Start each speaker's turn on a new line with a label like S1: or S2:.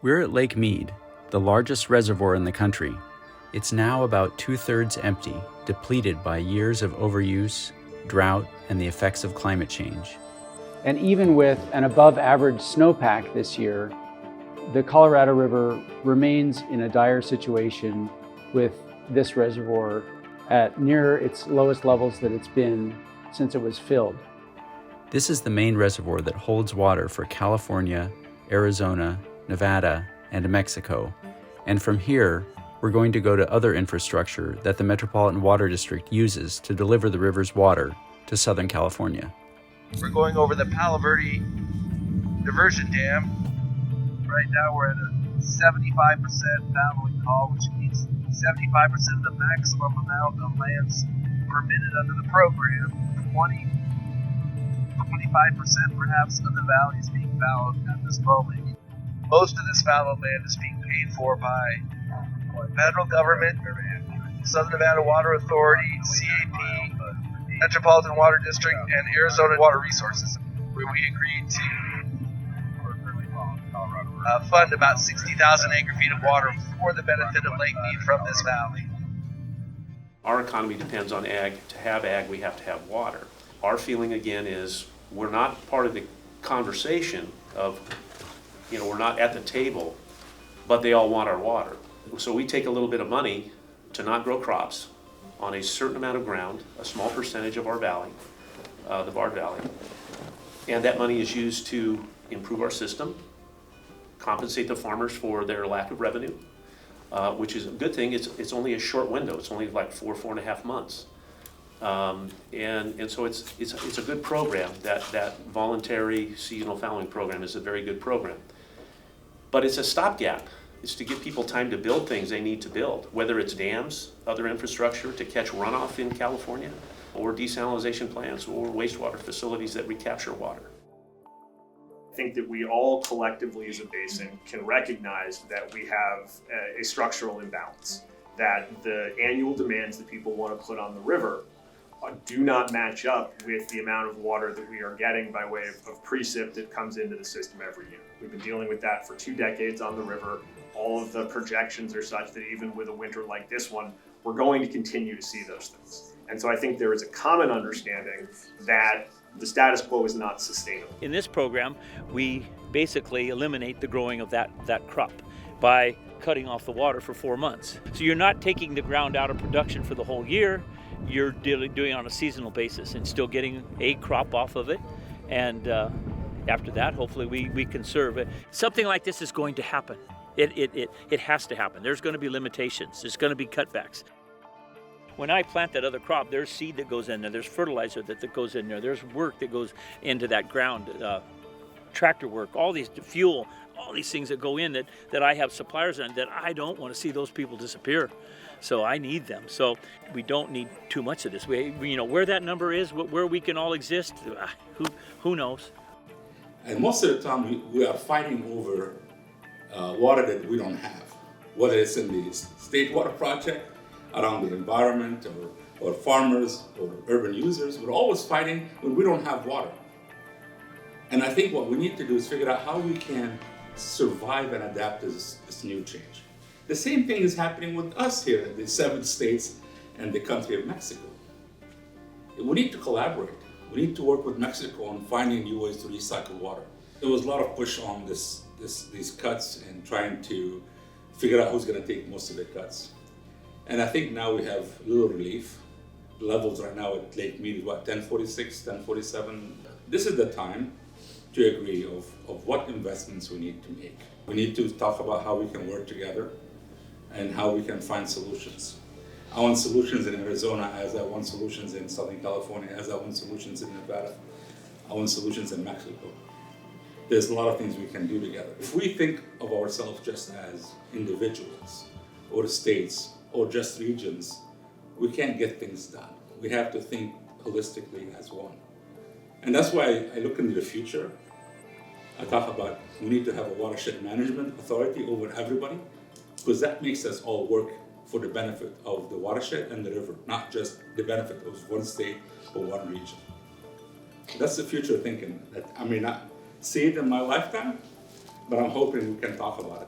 S1: We're at Lake Mead, the largest reservoir in the country. It's now about 2/3 empty, depleted by years of overuse, drought, and the effects of climate change.
S2: And even with an above average snowpack this year, the Colorado River remains in a dire situation with this reservoir at near its lowest levels that it's been since it was filled.
S1: This is the main reservoir that holds water for California, Arizona, Nevada, and Mexico. And from here, we're going to go to other infrastructure that the Metropolitan Water District uses to deliver the river's water to Southern California.
S3: We're going over the Palo Verde diversion dam. Right now we're at a 75% fallowing call, which means 75% of the maximum amount of lands permitted under the program. 25% perhaps of the valley is being fallowed at this moment. Most of this fallowed land is being paid for by federal government, Southern Nevada Water Authority, CAP, Metropolitan Water District, and Arizona Water Resources, where we agreed to fund about 60,000 acre-feet of water for the benefit of Lake Mead from this valley.
S4: Our economy depends on ag. To have ag, we have to have water. Our feeling again is we're not part of the conversation of, we're not at the table, but they all want our water. So we take a little bit of money to not grow crops on a certain amount of ground, a small percentage of our valley, the Bard Valley. And that money is used to improve our system, compensate the farmers for their lack of revenue, which is a good thing. It's only a short window. It's only like 4.5 months. And so it's a good program. That voluntary seasonal fallowing program is a very good program. But it's a stopgap. It's to give people time to build things they need to build, whether it's dams, other infrastructure to catch runoff in California, or desalination plants, or wastewater facilities that recapture water.
S5: I think that we all collectively as a basin can recognize that we have a structural imbalance, that the annual demands that people want to put on the river do not match up with the amount of water that we are getting by way of precip that comes into the system every year. We've been dealing with that for 2 decades on the river. All of the projections are such that even with a winter like this one, we're going to continue to see those things. And so I think there is a common understanding that the status quo is not sustainable.
S6: In this program, we basically eliminate the growing of that crop by cutting off the water for 4 months. So you're not taking the ground out of production for the whole year. You're doing it on a seasonal basis and still getting a crop off of it. And after that, hopefully we conserve it. Something like this is going to happen. It has to happen. There's going to be limitations. There's going to be cutbacks. When I plant that other crop, there's seed that goes in there. There's fertilizer that goes in there. There's work that goes into that ground, tractor work, all these fuel, all these things that go in that I have suppliers on that I don't want to see those people disappear. So I need them. So we don't need too much of this. Where that number is, where we can all exist, who knows?
S7: And most of the time we are fighting over water that we don't have, whether it's in the state water project, around the environment, or farmers, or urban users. We're always fighting when we don't have water. And I think what we need to do is figure out how we can survive and adapt to this new change. The same thing is happening with us here in the 7 states and the country of Mexico. We need to collaborate. We need to work with Mexico on finding new ways to recycle water. There was a lot of push on these cuts and trying to figure out who's going to take most of the cuts. And I think now we have a little relief. The levels right now at Lake Mead is 1046, 1047. This is the time to agree of what investments we need to make. We need to talk about how we can work together and how we can find solutions. I want solutions in Arizona as I want solutions in Southern California, as I want solutions in Nevada. I want solutions in Mexico. There's a lot of things we can do together. If we think of ourselves just as individuals or states or just regions, we can't get things done. We have to think holistically as one. And that's why I look into the future. I talk about we need to have a watershed management authority over everybody, because that makes us all work for the benefit of the watershed and the river, not just the benefit of one state or one region. That's the future thinking that I may not see it in my lifetime, but I'm hoping we can talk about it.